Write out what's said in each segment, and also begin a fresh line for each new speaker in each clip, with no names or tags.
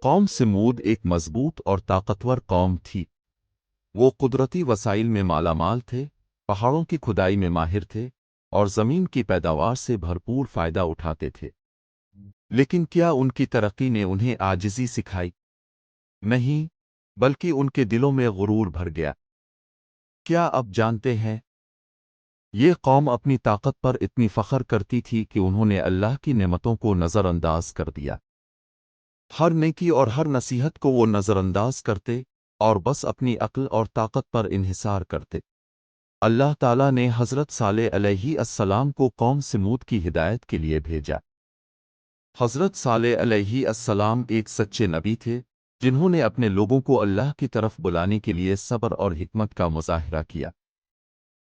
कौम समूद एक मजबूत और ताकतवर कौम थी। वो कुदरती वसाइल में मालामाल थे, पहाड़ों की खुदाई में माहिर थे और ज़मीन की पैदावार से भरपूर फ़ायदा उठाते थे। लेकिन क्या उनकी तरक्की ने उन्हें आजिज़ी सिखाई? नहीं, बल्कि उनके दिलों में गुरूर भर गया। क्या अब जानते हैं? ये कौम अपनी ताकत पर इतनी फ़ख्र करती थी कि उन्होंने अल्लाह की नेमतों को नज़रअंदाज कर दिया। हर नेकी और हर नसीहत को वो नज़रअंदाज करते और बस अपनी अक्ल और ताकत पर इन्हिसार करते। अल्लाह ताला ने हज़रत सालेह अलैहिस्सलाम को कौम समूद की हिदायत के लिए भेजा। हज़रत सालेह अलैहिस्सलाम एक सच्चे नबी थे, जिन्होंने अपने लोगों को अल्लाह की तरफ बुलाने के लिए सब्र और हिकमत का मुज़ाहिरा किया।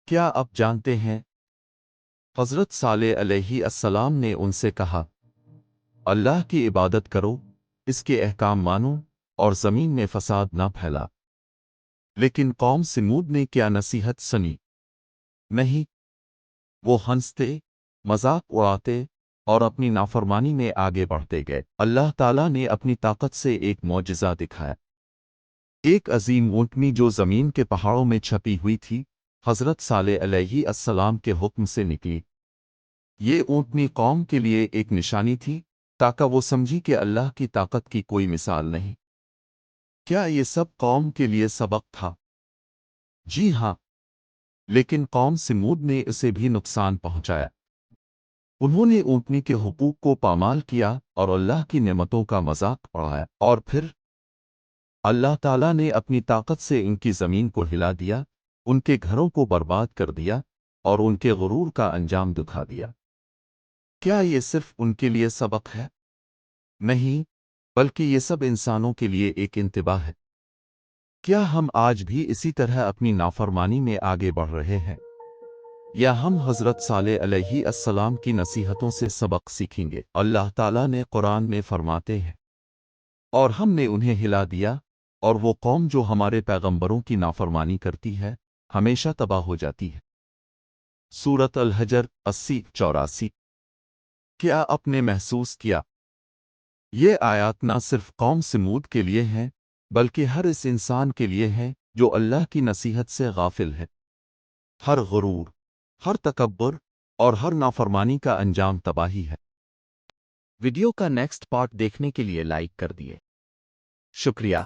क्या आप जानते हैं? हज़रत सालेह अलैहिस्सलाम ने उनसे कहा, अल्लाह की इबादत करो, इसके अहकाम मानो और ज़मीन में फ़साद ना फैला। लेकिन कौम समूद ने क्या नसीहत सुनी? नहीं, वो हंसते, मजाक उड़ाते और अपनी नाफरमानी में आगे बढ़ते गए। अल्लाह ताला ने अपनी ताकत से एक मौजिज़ा दिखाया। एक अजीम ऊँटनी जो ज़मीन के पहाड़ों में छपी हुई थी, हज़रत सालेह अलैहिस्सलाम के हुक्म से निकली। ये ऊँटनी कौम के लिए एक निशानी थी, ताकि वो समझी कि अल्लाह की ताकत की कोई मिसाल नहीं। क्या ये सब कौम के लिए सबक था? जी हाँ, लेकिन कौम समूद ने इसे भी नुकसान पहुंचाया। उन्होंने ऊँटनी के हुकूक को पामाल किया और अल्लाह की नेमतों का मजाक उड़ाया। और फिर अल्लाह ताला ने अपनी ताकत से इनकी ज़मीन को हिला दिया, उनके घरों को बर्बाद कर दिया और उनके गुरूर का अंजाम दिखा दिया। क्या ये सिर्फ उनके लिए सबक है? नहीं, बल्कि ये सब इंसानों के लिए एक इंतबाह है। क्या हम आज भी इसी तरह अपनी नाफरमानी में आगे बढ़ रहे हैं, या हम हज़रत सालेह अलैहिस्सलाम की नसीहतों से सबक सीखेंगे? अल्लाह ताला ने कुरान में फरमाते हैं, और हमने उन्हें हिला दिया, और वो कौम जो हमारे पैगंबरों की नाफरमानी करती है, हमेशा तबाह हो जाती है। सूरत अल-हजर 80-84। क्या आपने महसूस किया? ये आयत ना सिर्फ कौम समूद के लिए हैं, बल्कि हर इस इंसान के लिए है जो अल्लाह की नसीहत से गाफिल है। हर गुरूर, हर तकब्बुर और हर नाफरमानी का अंजाम तबाही है। वीडियो का नेक्स्ट पार्ट देखने के लिए लाइक कर दिए। शुक्रिया।